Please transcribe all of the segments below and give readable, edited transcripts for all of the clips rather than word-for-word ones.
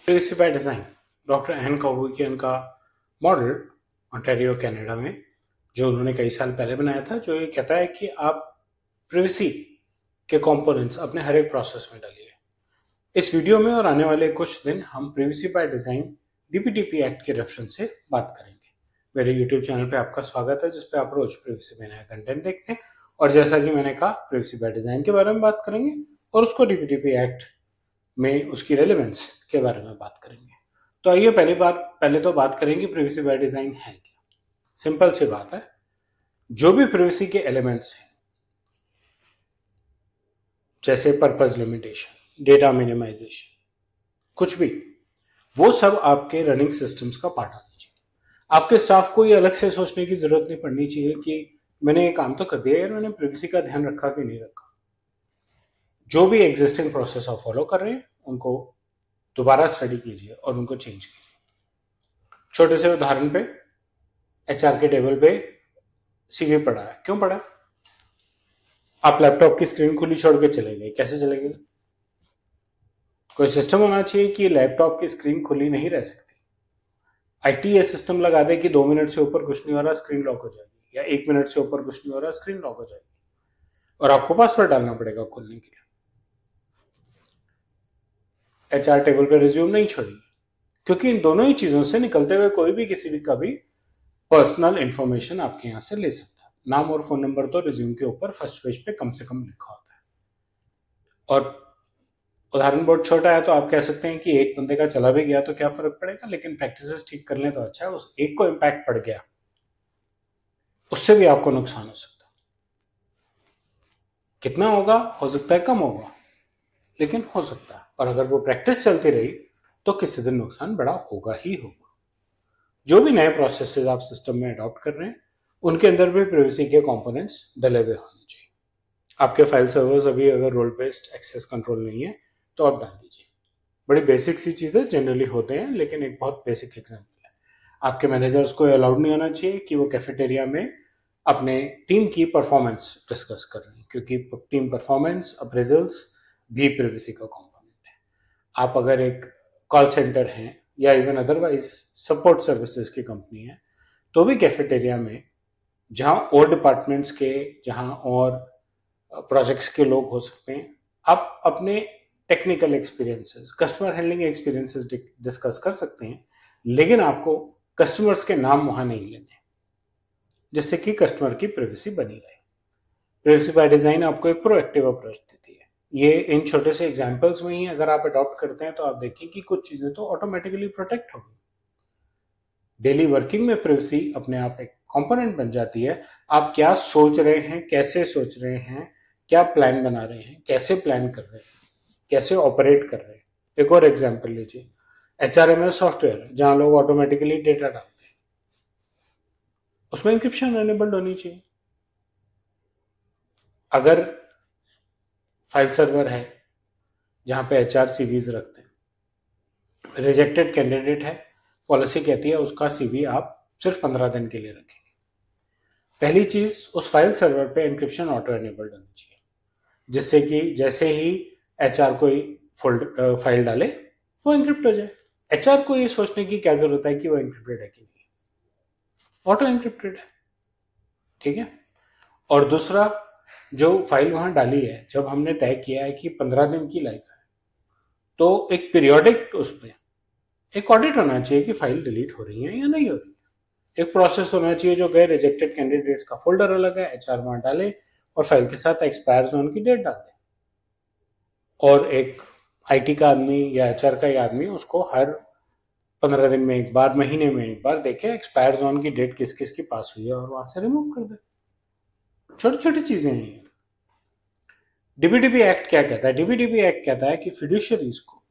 Privacy by design doctor Ann Cavoukian का model Ontario Canada में जो उन्होंने कई साल पहले बनाया था, जो ये कहता है कि आप प्रिवेसी के कंपोनेंट्स अपने हर एक प्रोसेस में डालिए। इस वीडियो में और आने वाले कुछ दिन हम privacy by design DPDP act के रेफरेंस से बात करेंगे। मेरे यूट्यूब चैनल पे आपका स्वागत है, जिसपे आप रोज प्रिवेसी में नया कंटेंट देखते हैं। और जैसा कि मैंने कहा, प्रिवेसी बाय डिज़ाइन के बारे में बात करेंगे और उसको डीपीडीपी एक्ट में उसकी रेलेवेंस के बारे में बात करेंगे। तो आइए पहले तो बात करेंगे प्रिवेसी बाय डिज़ाइन है क्या। सिंपल सी बात है, जो भी प्रिवेसी के एलिमेंट्स हैं, जैसे पर्पस लिमिटेशन, डेटा मिनिमाइजेशन, कुछ भी, वो सब आपके रनिंग सिस्टम्स का पार्ट होना चाहिए। आपके स्टाफ को ये अलग से सोचने की जरूरत नहीं पड़नी चाहिए कि मैंने ये काम तो कर दिया यार, मैंने प्रिवेसी का ध्यान रखा कि नहीं रखा। जो भी एग्जिस्टिंग प्रोसेस आप फॉलो कर रहे हैं उनको दोबारा स्टडी कीजिए और उनको चेंज कीजिए। छोटे से उदाहरण पे, एचआर के टेबल पे सीवी पड़ा है, क्यों पड़ा है? आप लैपटॉप की स्क्रीन खुली छोड़ के चले गए, कैसे चले गए? कोई सिस्टम होना चाहिए कि लैपटॉप की स्क्रीन खुली नहीं रह सकती। आईटी ये सिस्टम लगा दे कि 2 मिनट से ऊपर कुछ नहीं हो रहा, स्क्रीन लॉक हो जाएगी, या 1 मिनट से ऊपर कुछ नहीं हो रहा, स्क्रीन लॉक हो जाएगी, और आपको पासवर्ड डालना पड़ेगा खुलने के लिए। एचआर टेबल पे रिज्यूम नहीं छोड़ेगी, क्योंकि इन दोनों ही चीजों से निकलते हुए कोई भी किसी भी का भी पर्सनल इंफॉर्मेशन आपके यहां से ले सकता है। नाम और फोन नंबर तो रिज्यूम के ऊपर फर्स्ट पेज पे कम से कम लिखा होता है। और उदाहरण बहुत छोटा है तो आप कह सकते हैं कि एक बंदे का चला भी गया तो क्या फर्क पड़ेगा, लेकिन प्रैक्टिसेस ठीक कर लें तो अच्छा है। उस एक को इम्पैक्ट पड़ गया, उससे भी आपको नुकसान हो सकता है। कितना होगा, हो सकता है कम होगा, लेकिन हो सकता है। और अगर वो प्रैक्टिस चलती रही तो किसी दिन नुकसान बड़ा होगा ही होगा। जो भी नए प्रोसेसेस आप सिस्टम में अडॉप्ट कर रहे हैं, उनके अंदर भी प्रिवेसी के कंपोनेंट्स डले हुए होने चाहिए। आपके फाइल सर्वर्स अभी अगर रोल बेस्ड एक्सेस कंट्रोल नहीं है तो आप डाल दीजिए। बड़ी बेसिक सी चीजें जनरली होते हैं, लेकिन एक बहुत बेसिक एग्जांपल है, आपके मैनेजर्स को अलाउड नहीं होना चाहिए कि वो कैफेटेरिया में अपने टीम की परफॉर्मेंस डिस्कस कर रहे हैं, क्योंकि टीम परफॉर्मेंस अप्रेजल्स भी प्रिवेसी का कंपोनेंट है। आप अगर एक कॉल सेंटर हैं या इवन अदरवाइज सपोर्ट सर्विसेज की कंपनी है, तो भी कैफेटेरिया में जहां और डिपार्टमेंट्स के, जहां और प्रोजेक्ट्स के लोग हो सकते हैं, आप अपने technical experiences, customer handling experiences discuss कर सकते हैं, लेकिन आपको कस्टमर्स के नाम वहां नहीं लेने, जिससे कि कस्टमर की प्राइवेसी बनी रहे। प्राइवेसी बाय डिजाइन आपको एक प्रोएक्टिव अप्रोच देती है। ये इन छोटे से एग्जांपल्स में ही अगर आप अडॉप्ट करते हैं तो आप देखिए कि कुछ चीजें तो ऑटोमेटिकली प्रोटेक्ट होगी। डेली वर्किंग में प्राइवेसी अपने आप एक कंपोनेंट बन जाती है। आप क्या सोच रहे हैं, कैसे सोच रहे हैं, क्या प्लान बना रहे हैं, कैसे प्लान कर रहे हैं, कैसे ऑपरेट कर रहे हैं। एक और एग्जांपल लीजिए, एचआरएमएस सॉफ्टवेयर जहां लोग ऑटोमेटिकली डेटा डालते हैं, उसमें इंक्रिप्शन एनेबल्ड होनी चाहिए। अगर फाइल सर्वर है जहां पे एचआर सीवीज रखते हैं, रिजेक्टेड कैंडिडेट है, पॉलिसी कहती है उसका सीवी आप सिर्फ 15 दिन के लिए रखेंगे। पहली चीज, उस फाइल सर्वर पे इंक्रिप्शन ऑटो एनेबल्ड होनी चाहिए, जिससे कि जैसे ही एचआर कोई फाइल डाले वो इंक्रिप्ट हो जाए। एचआर को ये सोचने की क्या जरूरत है कि वो इंक्रिप्टेड है कि नहीं, ऑटो इंक्रिप्टेड है। ठीक है। और दूसरा, जो फाइल वहां डाली है, जब हमने तय किया है कि 15 दिन की लाइफ है, तो एक पीरियोडिक उस पर एक ऑडिट होना चाहिए कि फाइल डिलीट हो रही है या नहीं हो रही है। एक प्रोसेस होना चाहिए जो गए रिजेक्टेड कैंडिडेट्स का फोल्डर अलग है, एचआर वहां डाले और फाइल के साथ एक्सपायर जोन की डेट डाल दे। और एक आईटी का आदमी या एचआर का ही आदमी उसको हर 15 दिन में एक बार, महीने में एक बार देखे एक्सपायर जोन की डेट किस किस की पास हुई है और वहां से रिमूव कर दे। छोटी छोटी चीजें हैं। डीबीडीपी एक्ट क्या कहता है? डीबीडीपी एक्ट कहता है कि फिड्यूशरीज को,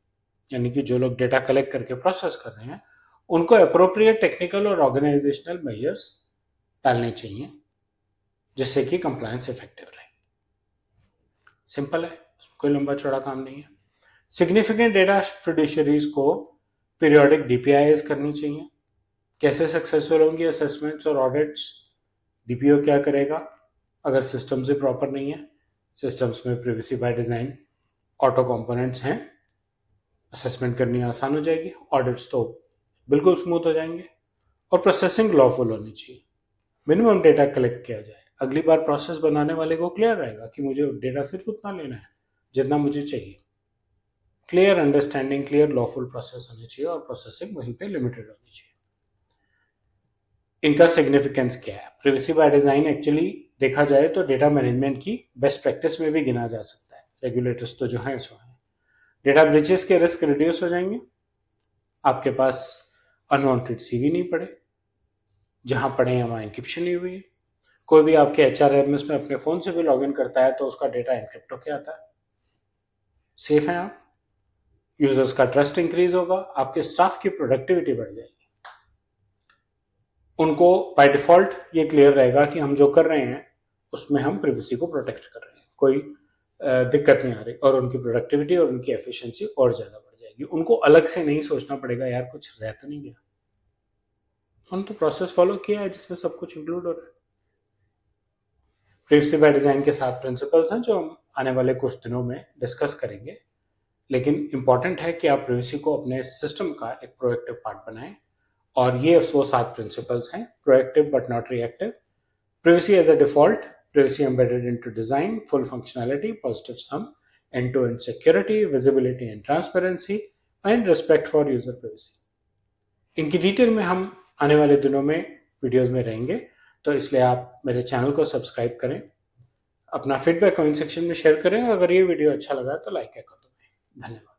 यानी कि जो लोग डेटा कलेक्ट करके प्रोसेस कर रहे हैं, उनको अप्रोप्रिएट टेक्निकल और ऑर्गेनाइजेशनल मेजर्स डालने चाहिए, जिससे कि कंप्लायंस इफेक्टिव रहे। सिंपल है, कोई लंबा चौड़ा काम नहीं है। सिग्निफिकेंट डेटा फिड्यूशरीज को पीरियोडिक डीपीआईएस करनी चाहिए। कैसे सक्सेसफुल होंगी असेसमेंट्स और ऑडिट्स? डीपीओ क्या करेगा अगर सिस्टम से प्रॉपर नहीं है? सिस्टम्स में privacy by design auto components हैं, असेसमेंट करनी आसान हो जाएगी, ऑडिट्स तो बिल्कुल स्मूथ हो जाएंगे, और प्रोसेसिंग लॉफुल होनी चाहिए। मिनिमम डेटा कलेक्ट किया जाए, अगली बार प्रोसेस बनाने वाले को क्लियर रहेगा कि मुझे डेटा सिर्फ उतना लेना है जितना मुझे चाहिए। Clear understanding, clear lawful process होनी चाहिए और प्रोसेसिंग वहीं पे लिमिटेड होनी चाहिए। इनका सिग्निफिकेंस क्या है? प्रिवेसी बाय डिजाइन एक्चुअली देखा जाए तो डेटा मैनेजमेंट की बेस्ट प्रैक्टिस में भी गिना जा सकता है। रेगुलेटर्स तो जो है सो है। डेटा ब्रीचेस के रिस्क रिड्यूस हो जाएंगे, आपके पास अनवांटेड सीवी नहीं पड़े, जहां पड़े हैं वहां एन्क्रिप्शन नहीं हुई है। कोई भी आपके HRMS में अपने फोन से भी लॉगिन करता है तो उसका डेटा एन्क्रिप्ट होकर आता है। सेफ है आप, यूजर्स का ट्रस्ट इंक्रीज होगा, आपके स्टाफ की प्रोडक्टिविटी बढ़ जाएगी। उनको बाय डिफॉल्ट ये क्लियर रहेगा कि हम जो कर रहे हैं उसमें हम प्रिवेसी को प्रोटेक्ट कर रहे हैं, कोई दिक्कत नहीं आ रही, और उनकी प्रोडक्टिविटी और उनकी एफिशिएंसी और ज्यादा बढ़ जाएगी। उनको अलग से नहीं सोचना पड़ेगा यार कुछ रह तो नहीं गया, हम तो प्रोसेस फॉलो किया है जिसमें सब कुछ इंक्लूड हो रहा है। प्रिवेसी बाय डिजाइन के 7 प्रिंसिपल्स हैं जो हम आने वाले कुछ दिनों में डिस्कस करेंगे, लेकिन इंपॉर्टेंट है कि आप प्रिवेसी को अपने सिस्टम का एक प्रोएक्टिव पार्ट बनाएं, और ये वो 7 प्रिंसिपल्स हैं। Proactive but not reactive, privacy as a default, privacy embedded into design, full functionality, positive sum, end-to-end security, visibility and transparency, and respect for user privacy. इनकी डिटेल में हम आने वाले दिनों में वीडियोस में रहेंगे, तो इसलिए आप मेरे चैनल को सब्सक्राइब करें, अपना फीडबैक कमेंट सेक्शन में शेयर करें, और अगर ये वीडियो अच्छा लगा तो लाइक कर दो। धन्यवाद।